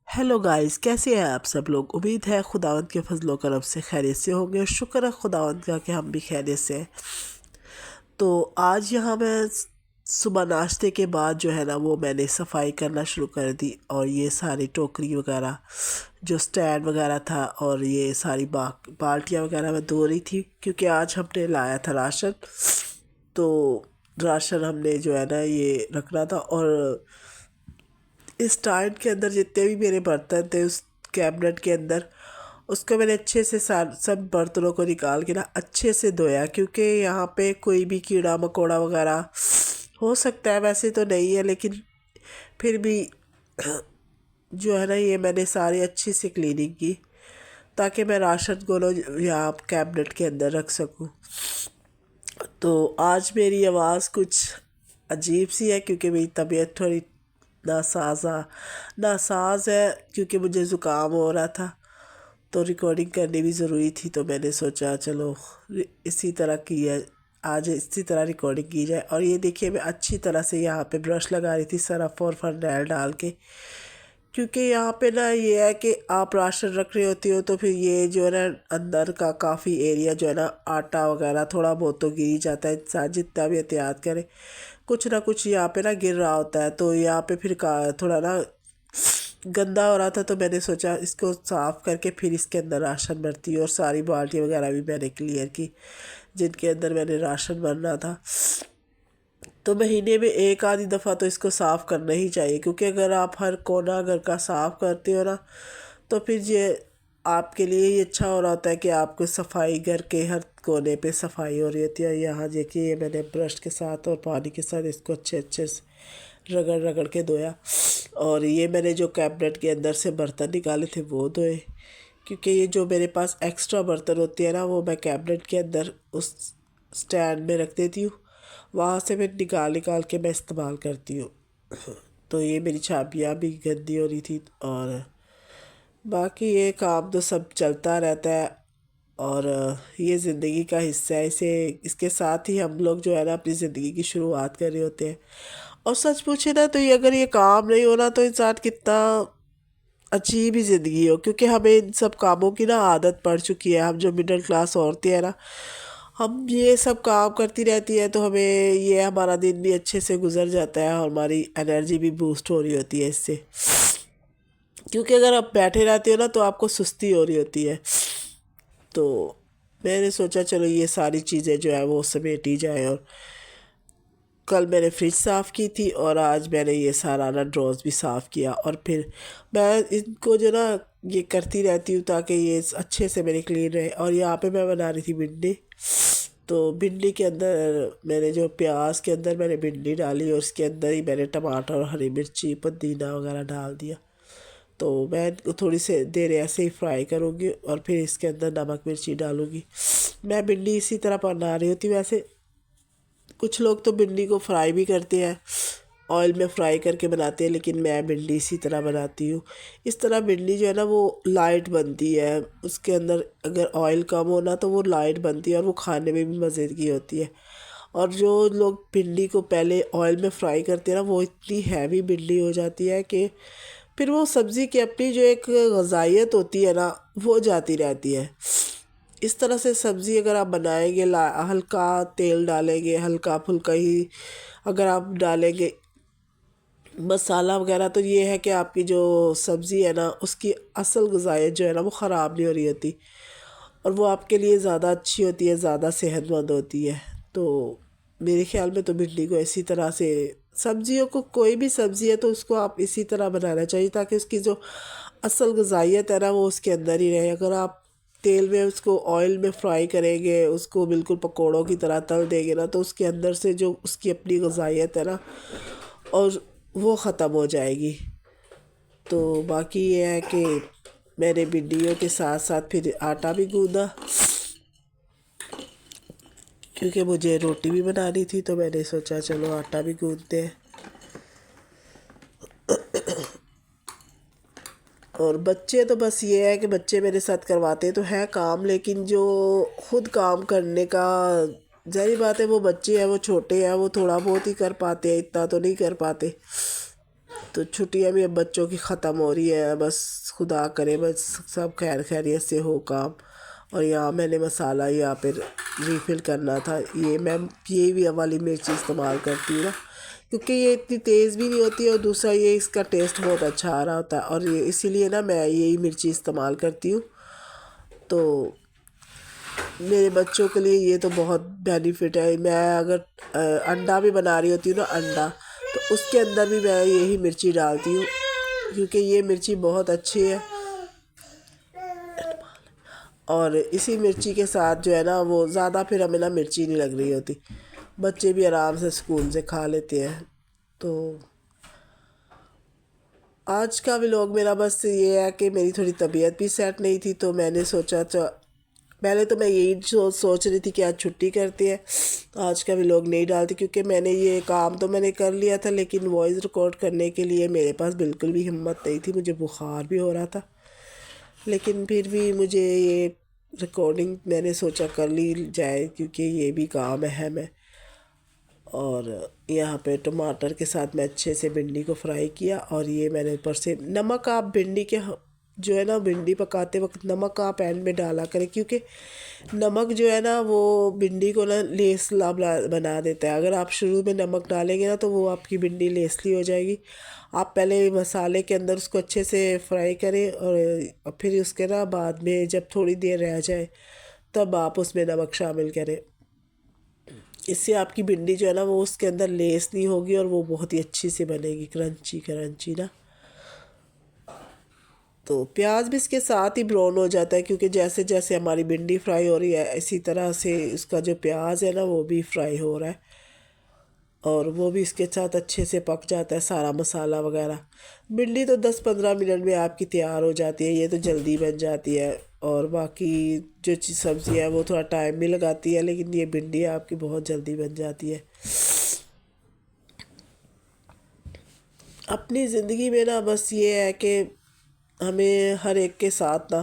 Hello guys, कैसे हैं आप सब लोग। उम्मीद है खुदावंद के फजलो करम से खैरियत से होंगे। शुक्र है खुदावंद का कि हम भी खैरियत से हैं। तो आज यहाँ मैं सुबह नाश्ते के बाद जो है ना वो मैंने सफाई करना शुरू कर दी, और ये सारी टोकरी वगैरह जो स्टैंड वगैरह था और ये सारी बाल्टियाँ वगैरह मैं धो रही थी, क्योंकि आज हमने लाया था राशन। तो राशन हमने जो है ना ये रखना था, और इस स्टैंड के अंदर जितने भी मेरे बर्तन थे उस कैबिनेट के अंदर, उसको मैंने अच्छे से सब बर्तनों को निकाल के ना अच्छे से धोया, क्योंकि यहाँ पे कोई भी कीड़ा मकोड़ा वगैरह हो सकता है। वैसे तो नहीं है, लेकिन फिर भी जो है ना ये मैंने सारी अच्छी से क्लीनिंग की, ताकि मैं राशन को ना यहाँ कैबिनेट के अंदर रख सकूँ। तो आज मेरी आवाज़ कुछ अजीब सी है, क्योंकि मेरी तबीयत थोड़ी नासाजा नासाज है, क्योंकि मुझे ज़ुकाम हो रहा था। तो रिकॉर्डिंग करनी भी ज़रूरी थी, तो मैंने सोचा चलो इसी तरह की है, आज इसी तरह रिकॉर्डिंग की जाए। और ये देखिए मैं अच्छी तरह से यहाँ पे ब्रश लगा रही थी सरफ और फरनैल डाल के, क्योंकि यहाँ पे ना ये है कि आप राशन रख रहे होती हो तो फिर ये जो है ना अंदर का काफ़ी एरिया जो है ना आटा वगैरह थोड़ा बहुत तो गिर ही जाता है, इंसान जितना भी एहतियात करे कुछ ना कुछ यहाँ पे ना गिर रहा होता है। तो यहाँ पे फिर थोड़ा ना गंदा हो रहा था, तो मैंने सोचा इसको साफ़ करके फिर इसके अंदर राशन भरती हूँ। और सारी बाल्टी वगैरह भी मैंने क्लियर की जिनके अंदर मैंने राशन भरना था। तो महीने में एक आधी दफ़ा तो इसको साफ़ करना ही चाहिए, क्योंकि अगर आप हर कोना घर का साफ़ करते हो ना, तो फिर ये आपके लिए ही अच्छा हो रहा होता है कि आपको सफाई घर के हर कोने पे सफाई हो रही होती है। यहाँ देखिए ये मैंने ब्रश के साथ और पानी के साथ इसको अच्छे अच्छे से रगड़ रगड़ के धोया। और ये मैंने जो कैबिनेट के अंदर से बर्तन निकाले थे वो धोए, क्योंकि ये जो मेरे पास एक्स्ट्रा बर्तन होती है ना वो मैं कैबिनेट के अंदर उस स्टैंड में रख देती हूँ, वहाँ से मैं निकाल निकाल के मैं इस्तेमाल करती हूँ। तो ये मेरी चाबियाँ भी गंदी हो रही थी, और बाकी ये काम तो सब चलता रहता है। और ये ज़िंदगी का हिस्सा है, इसे इसके साथ ही हम लोग जो है ना अपनी ज़िंदगी की शुरुआत कर रहे होते हैं। और सच पूछे ना तो ये अगर ये काम नहीं होना तो इंसान कितना अजीब ही ज़िंदगी हो, क्योंकि हमें इन सब कामों की ना आदत पड़ चुकी है। हम जो मिडिल क्लास औरतें हैं ना, हम ये सब काम करती रहती है, तो हमें ये हमारा दिन भी अच्छे से गुजर जाता है और हमारी एनर्जी भी बूस्ट हो रही होती है इससे। क्योंकि अगर आप बैठे रहते हो ना तो आपको सुस्ती हो रही होती है। तो मैंने सोचा चलो ये सारी चीज़ें जो है वो समेटी जाए। और कल मैंने फ्रिज साफ़ की थी, और आज मैंने ये सारा ना ड्रॉज भी साफ़ किया। और फिर मैं इनको जो ना ये करती रहती हूँ ताकि ये अच्छे से मेरे क्लीन रहे। और यहाँ पे मैं बना रही थी भिंडी। तो भिंडी के अंदर मैंने जो प्याज के अंदर मैंने भिंडी डाली, और उसके अंदर ही मैंने टमाटर और हरी मिर्ची पुदीना वगैरह डाल दिया। तो मैं इनको थोड़ी सी देर ऐसे ही फ्राई करूँगी, और फिर इसके अंदर नमक मिर्ची डालूँगी। मैं भिंडी इसी तरह बना रही होती। वैसे कुछ लोग तो भिंडी को फ्राई भी करते हैं, ऑयल में फ्राई करके बनाते हैं, लेकिन मैं भिंडी इसी तरह बनाती हूँ। इस तरह भिंडी जो है ना वो लाइट बनती है, उसके अंदर अगर ऑयल कम हो ना तो वो लाइट बनती है, और वो खाने में भी मज़े की होती है। और जो लोग भिंडी को पहले ऑयल में फ्राई करते हैं ना, वो इतनी हैवी भिंडी हो जाती है कि फिर वो सब्ज़ी की अपनी जो एक ग़ज़ाइयत होती है ना वो जाती रहती है। इस तरह से सब्ज़ी अगर आप बनाएंगे, हल्का तेल डालेंगे, हल्का फुल्का ही अगर आप डालेंगे मसाला वगैरह, तो ये है कि आपकी जो सब्ज़ी है ना उसकी असल ग़िज़ाइयत जो है ना वो ख़राब नहीं हो रही होती, और वो आपके लिए ज़्यादा अच्छी होती है, ज़्यादा सेहतमंद होती है। तो मेरे ख़्याल में तो भिंडी को इसी तरह से, सब्जियों को कोई भी सब्ज़ी है तो उसको आप इसी तरह बनाना चाहिए, ताकि उसकी जो असल ग़िज़ाइयत है ना वो उसके अंदर ही रहे। अगर आप तेल में उसको ऑयल में फ्राई करेंगे, उसको बिल्कुल पकोड़ों की तरह तल देंगे ना, तो उसके अंदर से जो उसकी अपनी ग़िज़ाइयत है ना और वो ख़त्म हो जाएगी। तो बाकी ये है कि मैंने भिंडियों के साथ साथ फिर आटा भी गूँधा, क्योंकि मुझे रोटी भी बनानी थी, तो मैंने सोचा चलो आटा भी गूँधते हैं। और बच्चे तो बस ये है कि बच्चे मेरे साथ करवाते तो हैं काम, लेकिन जो खुद काम करने का, ज़ाहिर बात है वो बच्चे हैं, वो छोटे हैं, वो थोड़ा बहुत ही कर पाते हैं, इतना तो नहीं कर पाते। तो छुट्टियां भी अब बच्चों की ख़त्म हो रही है, बस खुदा करे बस सब खैर खैरियत से हो काम। और यहाँ मैंने मसाला यहाँ पे रीफ़िल करना था, ये मैं भी वाली मिर्ची इस्तेमाल करती हूँ ना, क्योंकि ये इतनी तेज़ भी नहीं होती है और दूसरा ये इसका टेस्ट बहुत अच्छा आ रहा होता है, और ये इसीलिए ना मैं यही मिर्ची इस्तेमाल करती हूँ। तो मेरे बच्चों के लिए ये तो बहुत बेनिफिट है। मैं अगर अंडा भी बना रही होती हूँ ना, अंडा, तो उसके अंदर भी मैं यही मिर्ची डालती हूँ, क्योंकि ये मिर्ची बहुत अच्छी है। और इसी मिर्ची के साथ जो है ना वो ज़्यादा फिर हमें ना मिर्ची नहीं लग रही होती, बच्चे भी आराम से सुकून से खा लेते हैं। तो आज का व्लॉग मेरा बस ये है कि मेरी थोड़ी तबीयत भी सेट नहीं थी, तो मैंने सोचा पहले तो मैं यही सोच रही थी कि आज छुट्टी करती है, तो आज का व्लॉग नहीं डालती, क्योंकि मैंने ये काम तो मैंने कर लिया था, लेकिन वॉइस रिकॉर्ड करने के लिए मेरे पास बिल्कुल भी हिम्मत नहीं थी, मुझे बुखार भी हो रहा था। लेकिन फिर भी मुझे ये रिकॉर्डिंग मैंने सोचा कर ली जाए, क्योंकि ये भी काम अहम है। और यहाँ पे टमाटर के साथ मैं अच्छे से भिंडी को फ्राई किया, और ये मैंने ऊपर से नमक, आप भिंडी के जो है ना भिंडी पकाते वक्त नमक आप पैन में डाला करें, क्योंकि नमक जो है ना वो भिंडी को ना लेसला बना देता है। अगर आप शुरू में नमक डालेंगे ना तो वो आपकी भिंडी लेसली हो जाएगी। आप पहले मसाले के अंदर उसको अच्छे से फ्राई करें, और फिर उसके ना बाद में जब थोड़ी देर रह जाए तब आप उसमें नमक शामिल करें। इससे आपकी भिंडी जो है ना वो उसके अंदर लेस नहीं होगी, और वो बहुत ही अच्छी से बनेगी, क्रंची क्रंची ना। तो प्याज भी इसके साथ ही ब्राउन हो जाता है, क्योंकि जैसे जैसे हमारी भिंडी फ्राई हो रही है इसी तरह से इसका जो प्याज है ना वो भी फ्राई हो रहा है, और वो भी इसके साथ अच्छे से पक जाता है सारा मसाला वगैरह। भिंडी तो 10-15 मिनट में आपकी तैयार हो जाती है, ये तो जल्दी बन जाती है। और बाकी जो चीज़ सब्ज़ी है वो थोड़ा टाइम भी लगाती है, लेकिन ये भिंडी आपकी बहुत जल्दी बन जाती है। अपनी ज़िंदगी में ना बस ये है कि हमें हर एक के साथ ना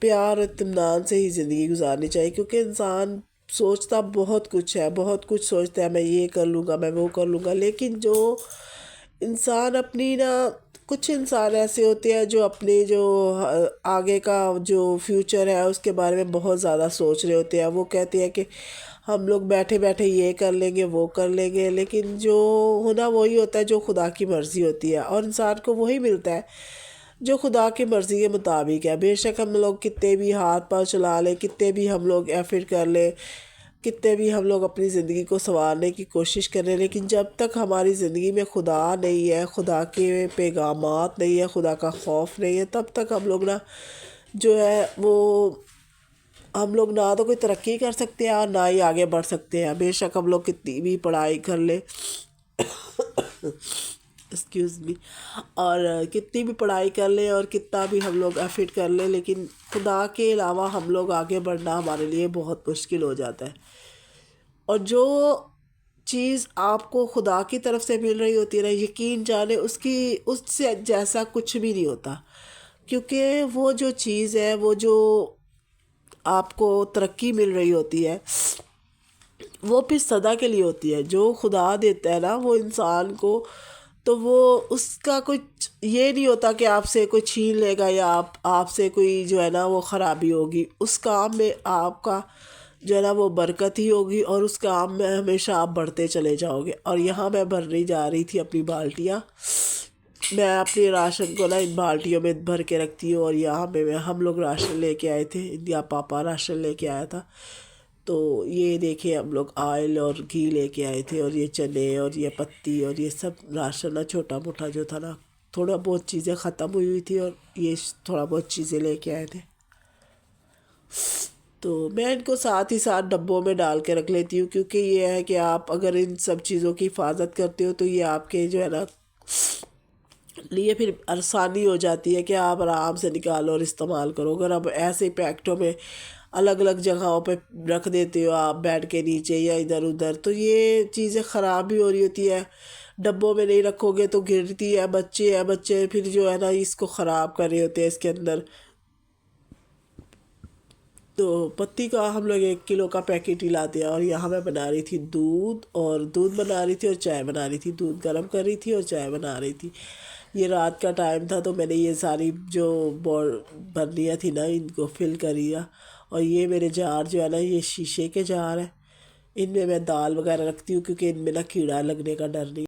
प्यार और इत्मीनान से ही ज़िंदगी गुजारनी चाहिए, क्योंकि इंसान सोचता बहुत कुछ है, बहुत कुछ सोचता है, मैं ये कर लूँगा, मैं वो कर लूँगा, लेकिन जो इंसान अपनी ना, कुछ इंसान ऐसे होते हैं जो अपने जो आगे का जो फ्यूचर है उसके बारे में बहुत ज़्यादा सोच रहे होते हैं। वो कहते हैं कि हम लोग बैठे बैठे ये कर लेंगे वो कर लेंगे, लेकिन जो होना वही होता है जो खुदा की मर्ज़ी होती है, और इंसान को वही मिलता है जो खुदा की मर्ज़ी के मुताबिक है। बेशक हम लोग कितने भी हाथ पाँव चला लें, कितने भी हम लोग एफर्ट कर लें, कितने भी हम लोग अपनी ज़िंदगी को संवारने की कोशिश करें, लेकिन जब तक हमारी ज़िंदगी में खुदा नहीं है, खुदा के पैगामात नहीं है, खुदा का खौफ नहीं है, तब तक हम लोग ना जो है वो हम लोग ना तो कोई तरक्की कर सकते हैं और ना ही आगे बढ़ सकते हैं। बेशक हम लोग कितनी भी पढ़ाई कर ले एक्सक्यूज़ मी, और कितनी भी पढ़ाई कर ले और कितना भी हम लोग एफर्ट कर ले, लेकिन खुदा के अलावा हम लोग आगे बढ़ना हमारे लिए बहुत मुश्किल हो जाता है। और जो चीज़ आपको खुदा की तरफ से मिल रही होती है ना, यकीन जाने उसकी उससे जैसा कुछ भी नहीं होता, क्योंकि वो जो चीज़ है, वो जो आपको तरक्की मिल रही होती है वो फिर सदा के लिए होती है। जो खुदा देता है ना वो इंसान को, तो वो उसका कुछ ये नहीं होता कि आपसे कोई छीन लेगा या आपसे कोई जो है ना वो ख़राबी होगी। उस काम में आपका जो है ना वो बरकत ही होगी, और उस काम में हमेशा आप बढ़ते चले जाओगे। और यहाँ मैं भरने जा रही थी अपनी बाल्टियाँ, मैं अपने राशन को ना इन बाल्टियों में भर के रखती हूँ, और यहाँ पे हम लोग राशन लेके आए थे, इंदिया पापा राशन लेके आया था। तो ये देखिए हम लोग ऑयल और घी लेके आए थे, और ये चने और ये पत्ती और ये सब राशन ना छोटा मोटा जो था ना, थोड़ा बहुत चीज़ें ख़त्म हुई थी और ये थोड़ा बहुत चीज़ें लेके आए थे। तो मैं इनको साथ ही साथ डब्बों में डाल के रख लेती हूँ, क्योंकि ये है कि आप अगर इन सब चीज़ों की हिफाजत करते हो तो ये आपके जो है ना लिए फिर आसानी हो जाती है कि आप आराम से निकालो और इस्तेमाल करो। अगर आप ऐसे पैकेटों में अलग अलग जगहों पे रख देते हो आप बेड के नीचे या इधर उधर, तो ये चीज़ें ख़राब भी हो रही होती है। डब्बों में नहीं रखोगे तो गिरती है, बच्चे फिर जो है ना इसको ख़राब कर रहे होते हैं इसके अंदर। तो पत्ती का हम लोग 1 किलो का पैकेट ही लाते हैं। और यहाँ मैं बना रही थी दूध बना रही थी और चाय बना रही थी। दूध गर्म कर रही थी और चाय बना रही थी। ये रात का टाइम था तो मैंने ये सारी जो बर्नियाँ थी ना इनको फिल कर दिया। और ये मेरे जार जो है ना ये शीशे के जार हैं। इनमें मैं दाल वगैरह रखती हूँ क्योंकि इनमें ना कीड़ा लगने का डर नहीं।